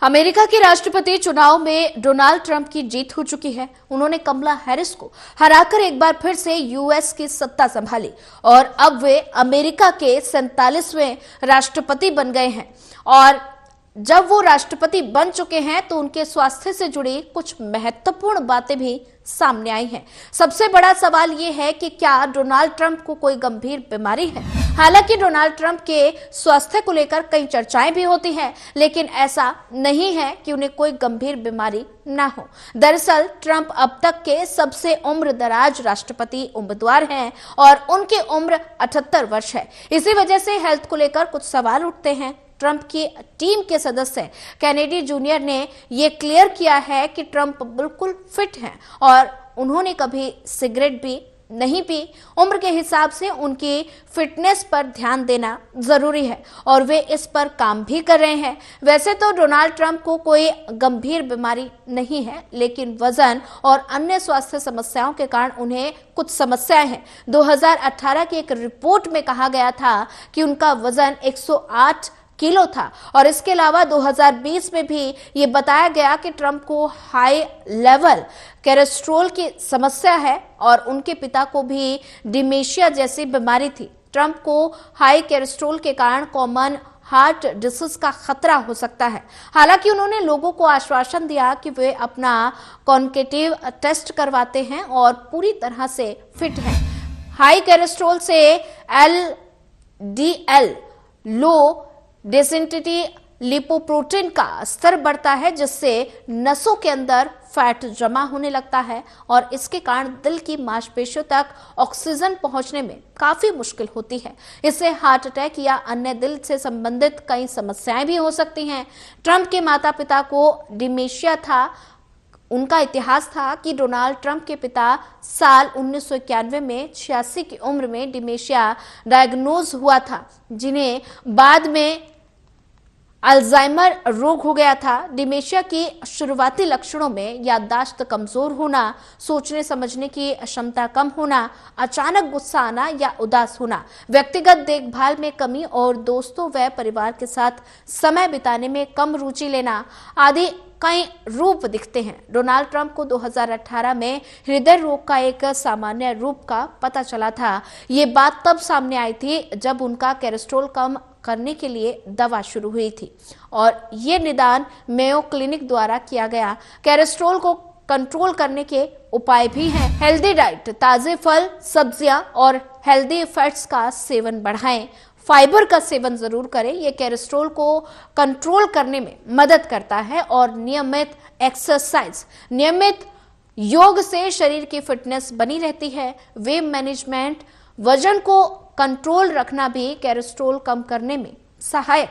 America के राष्ट्रपति चुनाव में डोनाल्ड ट्रंप की जीत हो चुकी है। उन्होंने कमला हैरिस को हराकर एक बार फिर से यूएस की सत्ता संभाली और अब वे अमेरिका के 47वें राष्ट्रपति बन गए हैं। और जब वो राष्ट्रपति बन चुके हैं तो उनके स्वास्थ्य से जुड़ी कुछ महत्वपूर्ण बातें भी सामने आई हैं। सबसे बड़ा सवाल ये है कि क्या डोनाल्ड ट्रंप को कोई गंभीर बीमारी है। हालांकि डोनाल्ड ट्रंप के स्वास्थ्य को लेकर कई चर्चाएं भी होती हैं, लेकिन ऐसा नहीं है कि उन्हें कोई गंभीर बीमारी न हो। दरअसल ट्रंप अब तक के सबसे उम्रदराज राष्ट्रपति उम्मीदवार हैं और उनकी उम्र 78 वर्ष है। इसी वजह से हेल्थ को लेकर कुछ सवाल उठते हैं। ट्रंप की टीम के सदस्य कैनेडी जूनियर ने यह क्लियर किया है कि ट्रंप बिल्कुल फिट हैं और उन्होंने कभी सिगरेट भी नहीं पी। उम्र के हिसाब से उनकी फिटनेस पर ध्यान देना जरूरी है और वे इस पर काम भी कर रहे हैं। वैसे तो डोनाल्ड ट्रंप को कोई गंभीर बीमारी नहीं है, लेकिन वजन और अन्य स्वास्थ्य समस्याओं के कारण उन्हें कुछ समस्याएं हैं। 2018 की एक रिपोर्ट में कहा गया था कि उनका वजन 108 किलो था और इसके अलावा 2020 में भी ये बताया गया कि ट्रंप को हाई लेवल कोलेस्ट्रॉल की समस्या है और उनके पिता को भी डिमेंशिया जैसी बीमारी थी। ट्रंप को हाई कोलेस्ट्रॉल के कारण कॉमन हार्ट डिसीज का खतरा हो सकता है। हालांकि उन्होंने लोगों को आश्वासन दिया कि वे अपना कॉन्केटिव टेस्ट करवाते हैं और पूरी तरह से फिट हैं। हाई कोलेस्ट्रॉल से एलडीएल लो डेंसिटी लिपोप्रोटीन का स्तर बढ़ता है, जिससे नसों के अंदर फैट जमा होने लगता है और इसके कारण दिल की मांसपेशियों तक ऑक्सीजन पहुंचने में काफी मुश्किल होती है। इससे हार्ट अटैक या अन्य दिल से संबंधित कई समस्याएं भी हो सकती हैं। ट्रंप के माता पिता को डिमेंशिया था। उनका इतिहास था कि डोनाल्ड ट्रंप के पिता साल 1991 में 86 की उम्र में डिमेंशिया डायग्नोज हुआ था, जिन्हें बाद में अल्जाइमर रोग हो गया था। डिमेंशिया की शुरुआती लक्षणों में याददाश्त कमजोर होना, सोचने समझने की क्षमता कम होना, अचानक गुस्सा आना या उदास होना, व्यक्तिगत देखभाल में कमी और दोस्तों व परिवार के साथ समय बिताने में कम रुचि लेना आदि कई रूप दिखते हैं। डोनाल्ड ट्रंप को 2018 में हृदय रोग का एक सामान्य रूप का पता चला था। ये बात तब सामने आई थी जब उनका कोलेस्ट्रॉल कम करने के लिए दवा शुरू हुई थी और ये निदान मेयो क्लिनिक द्वारा किया गया। कोलेस्ट्रॉल को कंट्रोल करने के उपाय भी हैं। हेल्दी डाइट, ताजे फल, सब्जियां और हेल्दी फैट्स का सेवन बढ़ाएं। फाइबर का सेवन जरूर करें, यह कोलेस्ट्रॉल को कंट्रोल करने में मदद करता है। और नियमित एक्सरसाइज, नियमित योग से शरीर की फिटनेस बनी रहती है। वेट मैनेजमेंट, वजन को कंट्रोल रखना भी कोलेस्ट्रॉल कम करने में सहायक